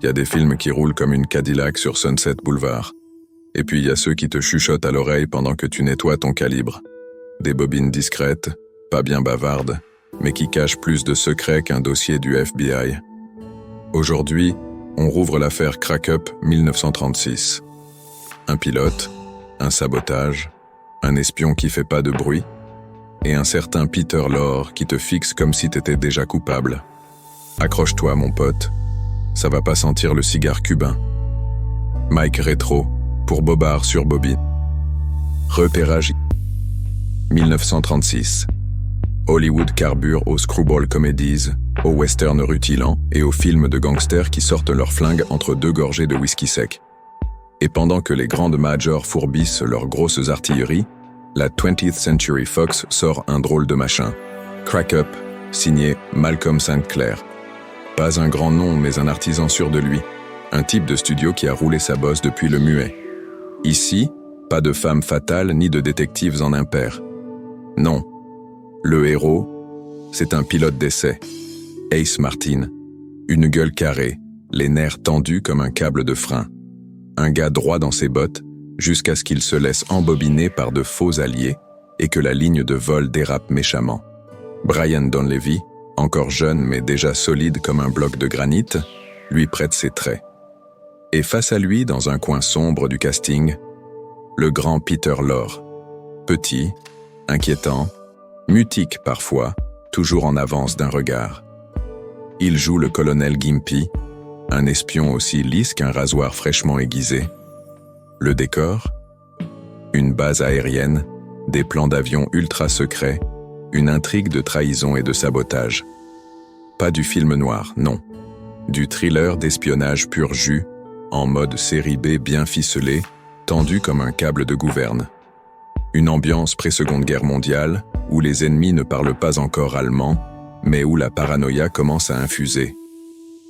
Il y a des films qui roulent comme une Cadillac sur Sunset Boulevard. Et puis il y a ceux qui te chuchotent à l'oreille pendant que tu nettoies ton calibre. Des bobines discrètes, pas bien bavardes, mais qui cachent plus de secrets qu'un dossier du FBI. Aujourd'hui, on rouvre l'affaire Crack Up 1936. Un pilote, un sabotage, un espion qui fait pas de bruit, et un certain Peter Lorre qui te fixe comme si t'étais déjà coupable. Accroche-toi, mon pote, ça va pas sentir le cigare cubain. Mike Rétro, pour Bobard sur Bobine. Repérage 1936. Hollywood carbure aux screwball comedies, aux westerns rutilants et aux films de gangsters qui sortent leurs flingues entre deux gorgées de whisky sec. Et pendant que les grandes majors fourbissent leurs grosses artilleries, la 20th Century Fox sort un drôle de machin. Crack Up, signé Malcolm St. Clair. Pas un grand nom, mais un artisan sûr de lui. Un type de studio qui a roulé sa bosse depuis le muet. Ici, pas de femme fatale ni de détectives en impair. Non. Le héros, c'est un pilote d'essai. Ace Martin. Une gueule carrée, les nerfs tendus comme un câble de frein. Un gars droit dans ses bottes, jusqu'à ce qu'il se laisse embobiner par de faux alliés et que la ligne de vol dérape méchamment. Brian Donlevy, encore jeune mais déjà solide comme un bloc de granit, lui prête ses traits. Et face à lui, dans un coin sombre du casting, le grand Peter Lorre. Petit, inquiétant, mutique parfois, toujours en avance d'un regard. Il joue le colonel Gimpy, un espion aussi lisse qu'un rasoir fraîchement aiguisé. Le décor? Une base aérienne, des plans d'avion ultra secrets, une intrigue de trahison et de sabotage. Pas du film noir, non. Du thriller d'espionnage pur jus, en mode série B bien ficelé, tendu comme un câble de gouverne. Une ambiance pré-Seconde Guerre mondiale, où les ennemis ne parlent pas encore allemand, mais où la paranoïa commence à infuser.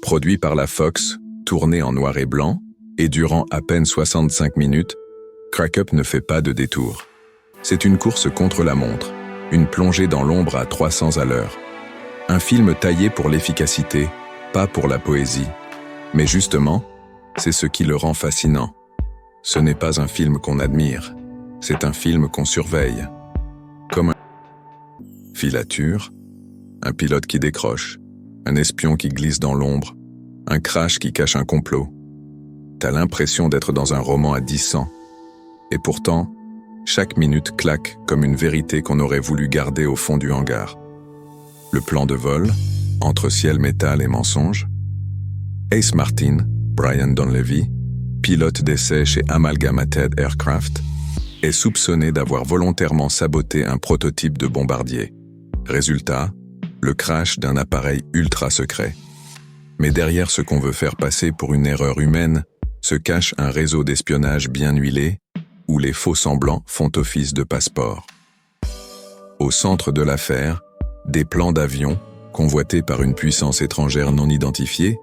Produit par la Fox, tourné en noir et blanc, et durant à peine 65 minutes, Crack Up ne fait pas de détour. C'est une course contre la montre, une plongée dans l'ombre à 300 à l'heure. Un film taillé pour l'efficacité, pas pour la poésie. Mais justement, c'est ce qui le rend fascinant. Ce n'est pas un film qu'on admire, c'est un film qu'on surveille. Comme un filature, un pilote qui décroche, un espion qui glisse dans l'ombre, un crash qui cache un complot. T'as l'impression d'être dans un roman à 10 ans. Et pourtant, chaque minute claque comme une vérité qu'on aurait voulu garder au fond du hangar. Le plan de vol, entre ciel, métal et mensonge. Ace Martin, Brian Donlevy, pilote d'essai chez Amalgamated Aircraft, est soupçonné d'avoir volontairement saboté un prototype de bombardier. Résultat, le crash d'un appareil ultra secret. Mais derrière ce qu'on veut faire passer pour une erreur humaine, se cache un réseau d'espionnage bien huilé, où les faux semblants font office de passeport. Au centre de l'affaire, des plans d'avion, convoités par une puissance étrangère non identifiée,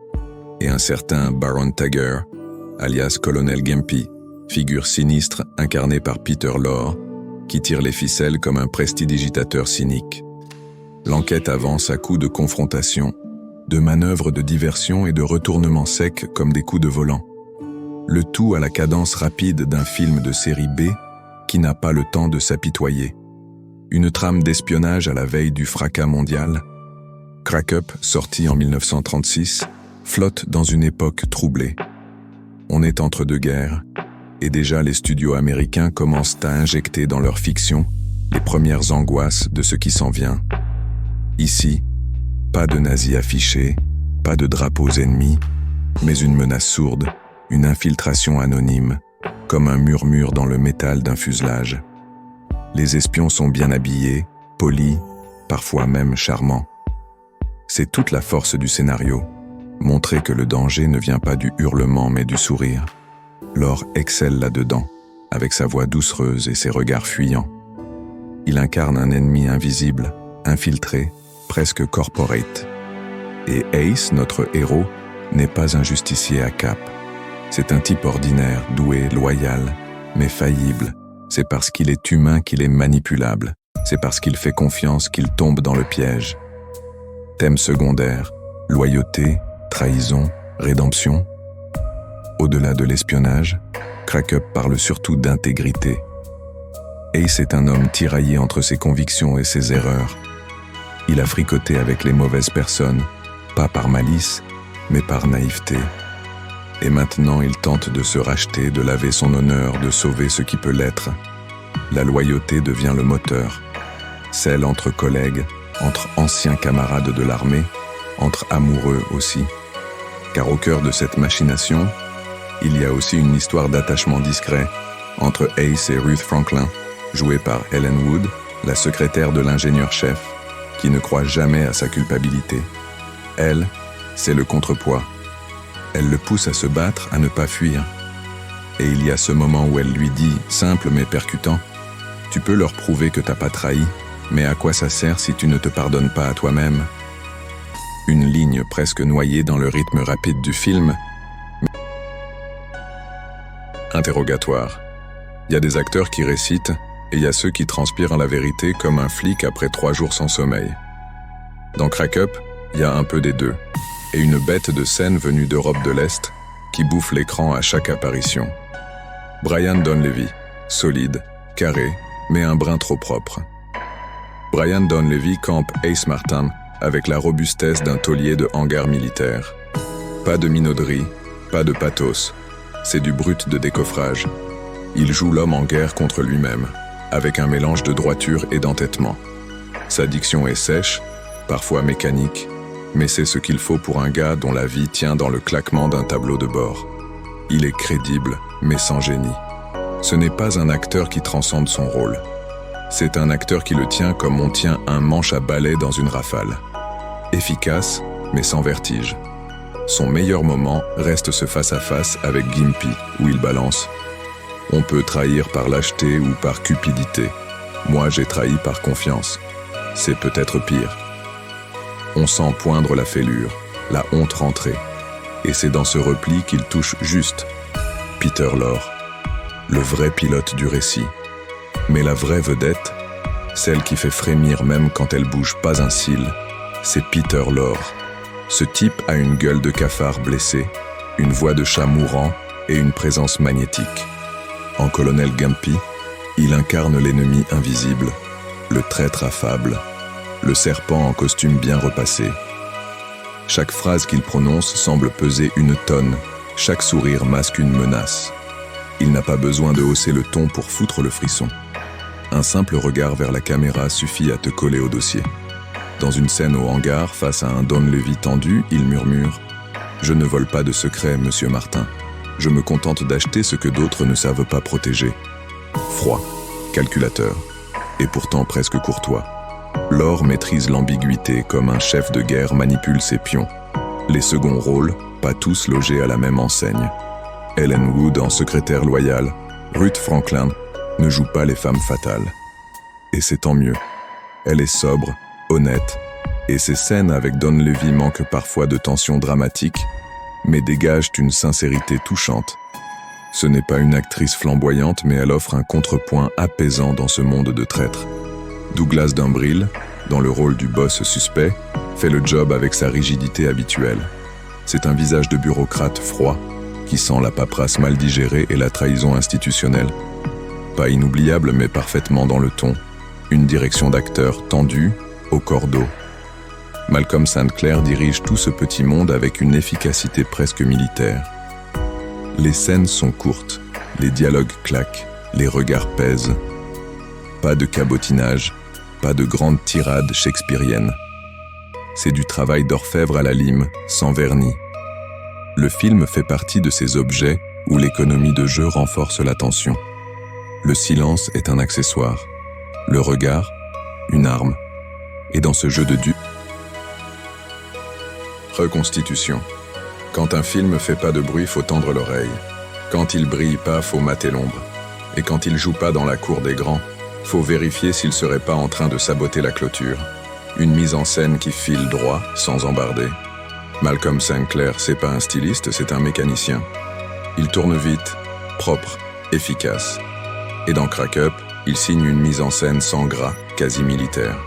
et un certain Baron Tagger, alias Colonel Gimpy, figure sinistre incarnée par Peter Lorre, qui tire les ficelles comme un prestidigitateur cynique. L'enquête avance à coups de confrontation, de manœuvres de diversion et de retournements secs comme des coups de volant. Le tout à la cadence rapide d'un film de série B qui n'a pas le temps de s'apitoyer. Une trame d'espionnage à la veille du fracas mondial. Crack Up, sorti en 1936, flotte dans une époque troublée. On est entre deux guerres, et déjà les studios américains commencent à injecter dans leur fiction les premières angoisses de ce qui s'en vient. Ici, pas de nazis affichés, pas de drapeaux ennemis, mais une menace sourde, une infiltration anonyme, comme un murmure dans le métal d'un fuselage. Les espions sont bien habillés, polis, parfois même charmants. C'est toute la force du scénario, montrer que le danger ne vient pas du hurlement mais du sourire. Lorre excelle là-dedans, avec sa voix doucereuse et ses regards fuyants. Il incarne un ennemi invisible, infiltré, presque corporate. Et Ace, notre héros, n'est pas un justicier à cap. C'est un type ordinaire, doué, loyal, mais faillible. C'est parce qu'il est humain qu'il est manipulable. C'est parce qu'il fait confiance qu'il tombe dans le piège. Thème secondaire, loyauté, trahison, rédemption. Au-delà de l'espionnage, Crack Up parle surtout d'intégrité. Ace est un homme tiraillé entre ses convictions et ses erreurs. Il a fricoté avec les mauvaises personnes, pas par malice, mais par naïveté. Et maintenant, il tente de se racheter, de laver son honneur, de sauver ce qui peut l'être. La loyauté devient le moteur. Celle entre collègues, entre anciens camarades de l'armée, entre amoureux aussi. Car au cœur de cette machination, il y a aussi une histoire d'attachement discret entre Ace et Ruth Franklin, jouée par Ellen Wood, la secrétaire de l'ingénieur-chef, qui ne croit jamais à sa culpabilité. Elle, c'est le contrepoids. Elle le pousse à se battre, à ne pas fuir. Et il y a ce moment où elle lui dit, simple mais percutant, « Tu peux leur prouver que t'as pas trahi, mais à quoi ça sert si tu ne te pardonnes pas à toi-même » Une ligne presque noyée dans le rythme rapide du film. Interrogatoire. Il y a des acteurs qui récitent, et il y a ceux qui transpirent la vérité comme un flic après 3 jours sans sommeil. Dans Crack Up, il y a un peu des deux, et une bête de scène venue d'Europe de l'Est qui bouffe l'écran à chaque apparition. Brian Donlevy, solide, carré, mais un brin trop propre. Brian Donlevy campe Ace Martin avec la robustesse d'un taulier de hangar militaire. Pas de minauderie, pas de pathos, c'est du brut de décoffrage. Il joue l'homme en guerre contre lui-même, avec un mélange de droiture et d'entêtement. Sa diction est sèche, parfois mécanique, mais c'est ce qu'il faut pour un gars dont la vie tient dans le claquement d'un tableau de bord. Il est crédible, mais sans génie. Ce n'est pas un acteur qui transcende son rôle. C'est un acteur qui le tient comme on tient un manche à balai dans une rafale. Efficace, mais sans vertige. Son meilleur moment reste ce face-à-face avec Gimpy, où il balance « On peut trahir par lâcheté ou par cupidité. Moi, j'ai trahi par confiance. C'est peut-être pire. » On sent poindre la fêlure, la honte rentrer. Et c'est dans ce repli qu'il touche juste. Peter Lorre, le vrai pilote du récit. Mais la vraie vedette, celle qui fait frémir même quand elle bouge pas un cil, c'est Peter Lorre. Ce type a une gueule de cafard blessé, une voix de chat mourant et une présence magnétique. En Colonel Gimpy, il incarne l'ennemi invisible, le traître affable, le serpent en costume bien repassé. Chaque phrase qu'il prononce semble peser une tonne, chaque sourire masque une menace. Il n'a pas besoin de hausser le ton pour foutre le frisson. Un simple regard vers la caméra suffit à te coller au dossier. Dans une scène au hangar, face à un Donlevy tendu, il murmure « Je ne vole pas de secret, monsieur Martin. Je me contente d'acheter ce que d'autres ne savent pas protéger. » Froid, calculateur, et pourtant presque courtois. Lorre maîtrise l'ambiguïté comme un chef de guerre manipule ses pions. Les seconds rôles, pas tous logés à la même enseigne. Ellen Wood en secrétaire loyale, Ruth Franklin ne joue pas les femmes fatales. Et c'est tant mieux. Elle est sobre, honnête, et ses scènes avec Donlevy manquent parfois de tension dramatique, mais dégagent une sincérité touchante. Ce n'est pas une actrice flamboyante, mais elle offre un contrepoint apaisant dans ce monde de traîtres. Douglas Dumbrille, dans le rôle du boss suspect, fait le job avec sa rigidité habituelle. C'est un visage de bureaucrate froid, qui sent la paperasse mal digérée et la trahison institutionnelle. Pas inoubliable, mais parfaitement dans le ton. Une direction d'acteur tendue, au cordeau. Malcolm Sinclair dirige tout ce petit monde avec une efficacité presque militaire. Les scènes sont courtes, les dialogues claquent, les regards pèsent. Pas de cabotinage, pas de grandes tirades shakespeariennes. C'est du travail d'orfèvre à la lime, sans vernis. Le film fait partie de ces objets où l'économie de jeu renforce la tension. Le silence est un accessoire, le regard, une arme. Et dans ce jeu de reconstitution. Quand un film fait pas de bruit, faut tendre l'oreille. Quand il brille pas, faut mater l'ombre. Et quand il joue pas dans la cour des grands, faut vérifier s'il serait pas en train de saboter la clôture. Une mise en scène qui file droit, sans embarder. Malcolm Sinclair, c'est pas un styliste, c'est un mécanicien. Il tourne vite, propre, efficace. Et dans Crack Up, il signe une mise en scène sans gras, quasi militaire.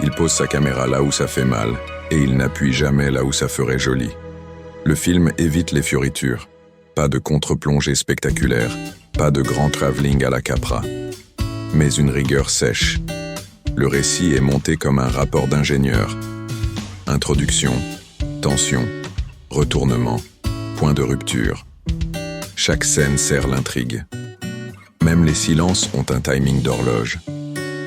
Il pose sa caméra là où ça fait mal, et il n'appuie jamais là où ça ferait joli. Le film évite les fioritures. Pas de contre-plongée spectaculaire, pas de grand travelling à la Capra. Mais une rigueur sèche. Le récit est monté comme un rapport d'ingénieur. Introduction, tension, retournement, point de rupture. Chaque scène sert l'intrigue. Même les silences ont un timing d'horloge.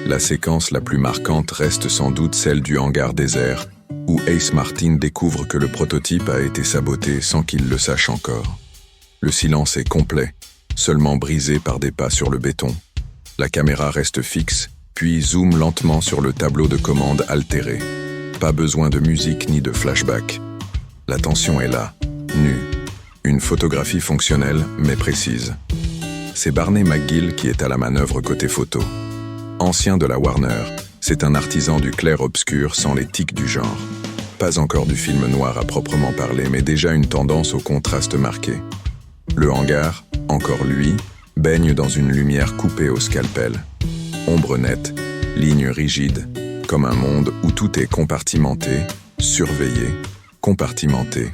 La séquence la plus marquante reste sans doute celle du hangar désert, où Ace Martin découvre que le prototype a été saboté sans qu'il le sache encore. Le silence est complet, seulement brisé par des pas sur le béton. La caméra reste fixe, puis zoome lentement sur le tableau de commande altéré. Pas besoin de musique ni de flashback. La tension est là, nue. Une photographie fonctionnelle, mais précise. C'est Barney McGill qui est à la manœuvre côté photo. Ancien de la Warner, c'est un artisan du clair-obscur sans les tics du genre. Pas encore du film noir à proprement parler, mais déjà une tendance au contraste marqué. Le hangar, encore lui, baigne dans une lumière coupée au scalpel. Ombre nette, ligne rigide, comme un monde où tout est compartimenté, surveillé, compartimenté.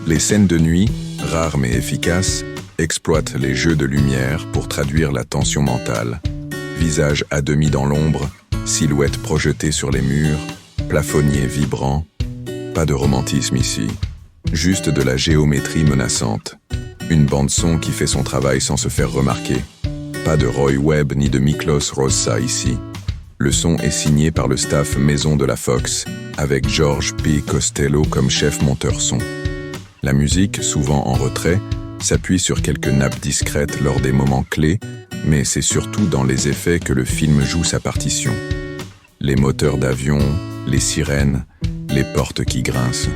Les scènes de nuit, rares mais efficaces, exploitent les jeux de lumière pour traduire la tension mentale. Visage à demi dans l'ombre, silhouette projetée sur les murs, plafonnier vibrant. Pas de romantisme ici, juste de la géométrie menaçante. Une bande-son qui fait son travail sans se faire remarquer. Pas de Roy Webb ni de Miklos Rozsa ici. Le son est signé par le staff maison de la Fox, avec George P. Costello comme chef monteur son. La musique, souvent en retrait, s'appuie sur quelques nappes discrètes lors des moments clés, mais c'est surtout dans les effets que le film joue sa partition. Les moteurs d'avion, les sirènes, les portes qui grincent.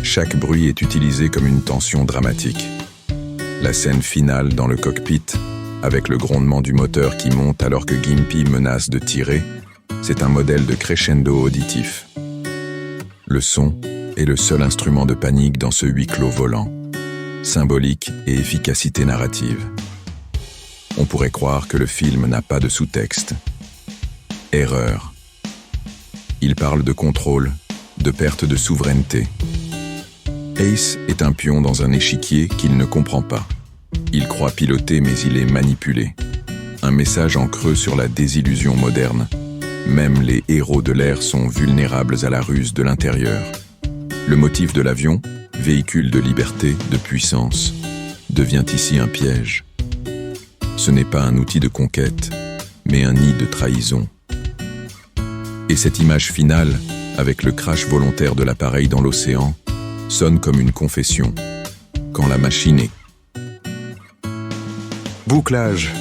Chaque bruit est utilisé comme une tension dramatique. La scène finale dans le cockpit, avec le grondement du moteur qui monte alors que Gimpy menace de tirer, c'est un modèle de crescendo auditif. Le son est le seul instrument de panique dans ce huis clos volant. Symbolique et efficacité narrative. On pourrait croire que le film n'a pas de sous-texte. Erreur. Il parle de contrôle, de perte de souveraineté. Ace est un pion dans un échiquier qu'il ne comprend pas. Il croit piloter mais il est manipulé. Un message en creux sur la désillusion moderne. Même les héros de l'air sont vulnérables à la ruse de l'intérieur. Le motif de l'avion, véhicule de liberté, de puissance, devient ici un piège. Ce n'est pas un outil de conquête, mais un nid de trahison. Et cette image finale, avec le crash volontaire de l'appareil dans l'océan, sonne comme une confession. Quand la machine est... Bouclage.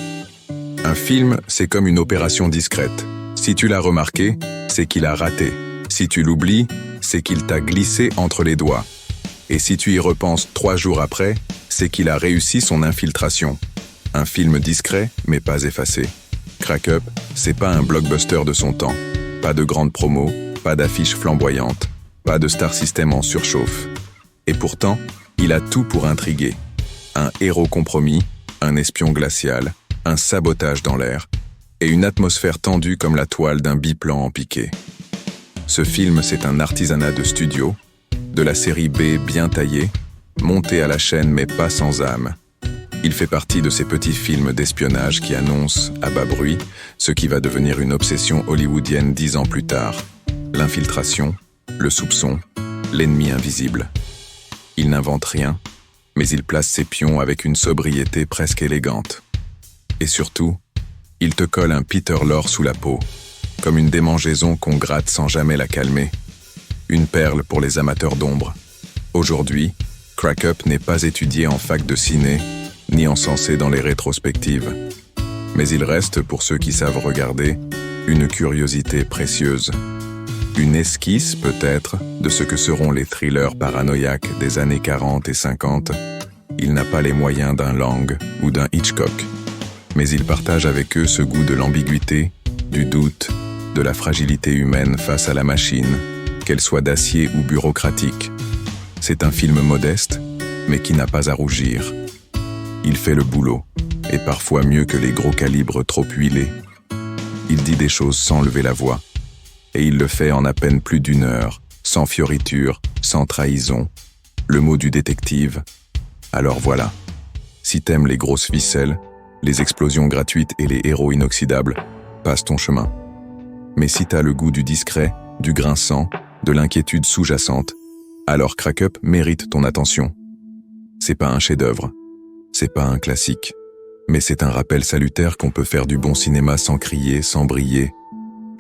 Un film, c'est comme une opération discrète. Si tu l'as remarqué, c'est qu'il a raté. Si tu l'oublies, c'est qu'il t'a glissé entre les doigts. Et si tu y repenses 3 jours après, c'est qu'il a réussi son infiltration. Un film discret, mais pas effacé. Crack Up, c'est pas un blockbuster de son temps. Pas de grande promo, pas d'affiches flamboyantes, pas de star system en surchauffe. Et pourtant, il a tout pour intriguer. Un héros compromis, un espion glacial, un sabotage dans l'air, et une atmosphère tendue comme la toile d'un biplan en piqué. Ce film, c'est un artisanat de studio, de la série B bien taillée, monté à la chaîne mais pas sans âme. Il fait partie de ces petits films d'espionnage qui annoncent, à bas bruit, ce qui va devenir une obsession hollywoodienne 10 ans plus tard. L'infiltration, le soupçon, l'ennemi invisible. Il n'invente rien, mais il place ses pions avec une sobriété presque élégante. Et surtout, il te colle un Peter Lorre sous la peau, comme une démangeaison qu'on gratte sans jamais la calmer. Une perle pour les amateurs d'ombre. Aujourd'hui, Crack Up n'est pas étudié en fac de ciné, ni encensé dans les rétrospectives. Mais il reste, pour ceux qui savent regarder, une curiosité précieuse. Une esquisse, peut-être, de ce que seront les thrillers paranoïaques des années 40 et 50. Il n'a pas les moyens d'un Lang ou d'un Hitchcock. Mais il partage avec eux ce goût de l'ambiguïté, du doute, de la fragilité humaine face à la machine, qu'elle soit d'acier ou bureaucratique. C'est un film modeste, mais qui n'a pas à rougir. Il fait le boulot, et parfois mieux que les gros calibres trop huilés. Il dit des choses sans lever la voix, et il le fait en à peine plus d'1 heure, sans fioriture, sans trahison. Le mot du détective. Alors voilà. Si t'aimes les grosses ficelles, les explosions gratuites et les héros inoxydables, passe ton chemin. Mais si t'as le goût du discret, du grinçant, de l'inquiétude sous-jacente, alors Crack Up mérite ton attention. C'est pas un chef-d'œuvre, c'est pas un classique, mais c'est un rappel salutaire qu'on peut faire du bon cinéma sans crier, sans briller,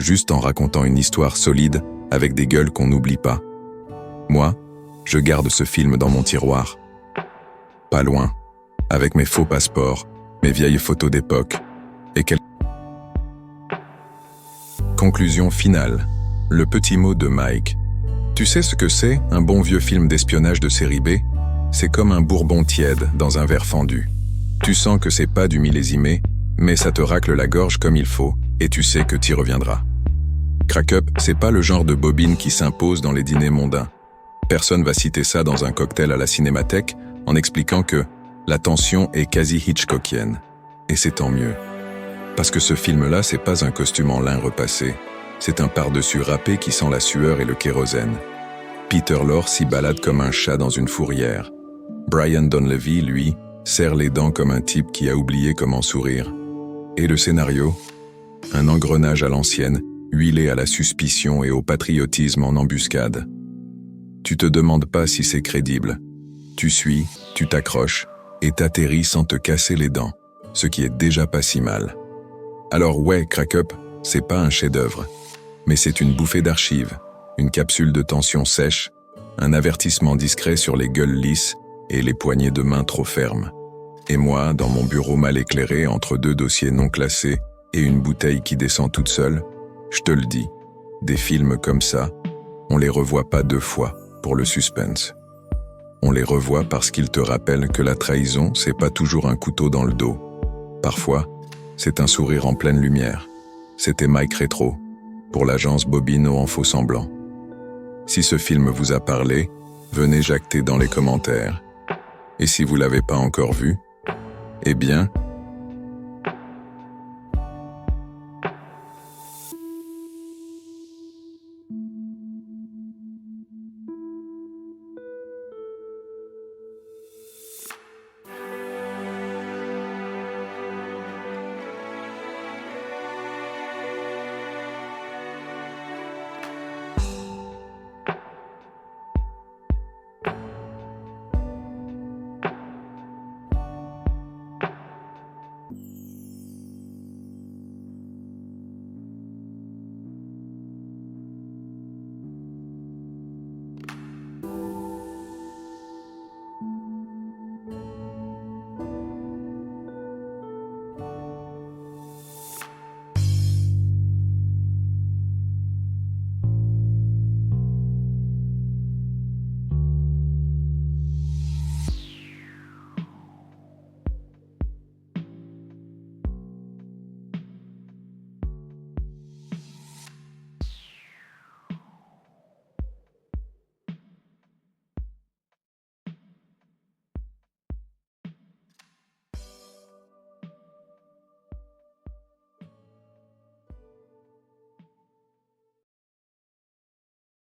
juste en racontant une histoire solide avec des gueules qu'on n'oublie pas. Moi, je garde ce film dans mon tiroir. Pas loin, avec mes faux passeports, mes vieilles photos d'époque, et quelques... Conclusion finale. Le petit mot de Mike. Tu sais ce que c'est, un bon vieux film d'espionnage de série B? C'est comme un bourbon tiède dans un verre fendu. Tu sens que c'est pas du millésimé, mais ça te racle la gorge comme il faut, et tu sais que t'y reviendras. Crack Up, c'est pas le genre de bobine qui s'impose dans les dîners mondains. Personne va citer ça dans un cocktail à la cinémathèque en expliquant que la tension est quasi hitchcockienne. Et c'est tant mieux. Parce que ce film-là, c'est pas un costume en lin repassé. C'est un par-dessus râpé qui sent la sueur et le kérosène. Peter Lorre s'y balade comme un chat dans une fourrière. Brian Donlevy, lui, serre les dents comme un type qui a oublié comment sourire. Et le scénario? Un engrenage à l'ancienne, huilé à la suspicion et au patriotisme en embuscade. Tu te demandes pas si c'est crédible. Tu suis, tu t'accroches, et t'atterris sans te casser les dents, ce qui est déjà pas si mal. Alors ouais, Crack Up, c'est pas un chef-d'œuvre, mais c'est une bouffée d'archives, une capsule de tension sèche, un avertissement discret sur les gueules lisses et les poignées de main trop fermes. Et moi, dans mon bureau mal éclairé entre deux dossiers non classés et une bouteille qui descend toute seule, je te le dis, des films comme ça, on les revoit pas 2 fois pour le suspense. On les revoit parce qu'ils te rappellent que la trahison, c'est pas toujours un couteau dans le dos. Parfois, c'est un sourire en pleine lumière. C'était Mike Rétro, pour l'agence Bobino en faux semblant. Si ce film vous a parlé, venez jacter dans les commentaires. Et si vous l'avez pas encore vu, eh bien,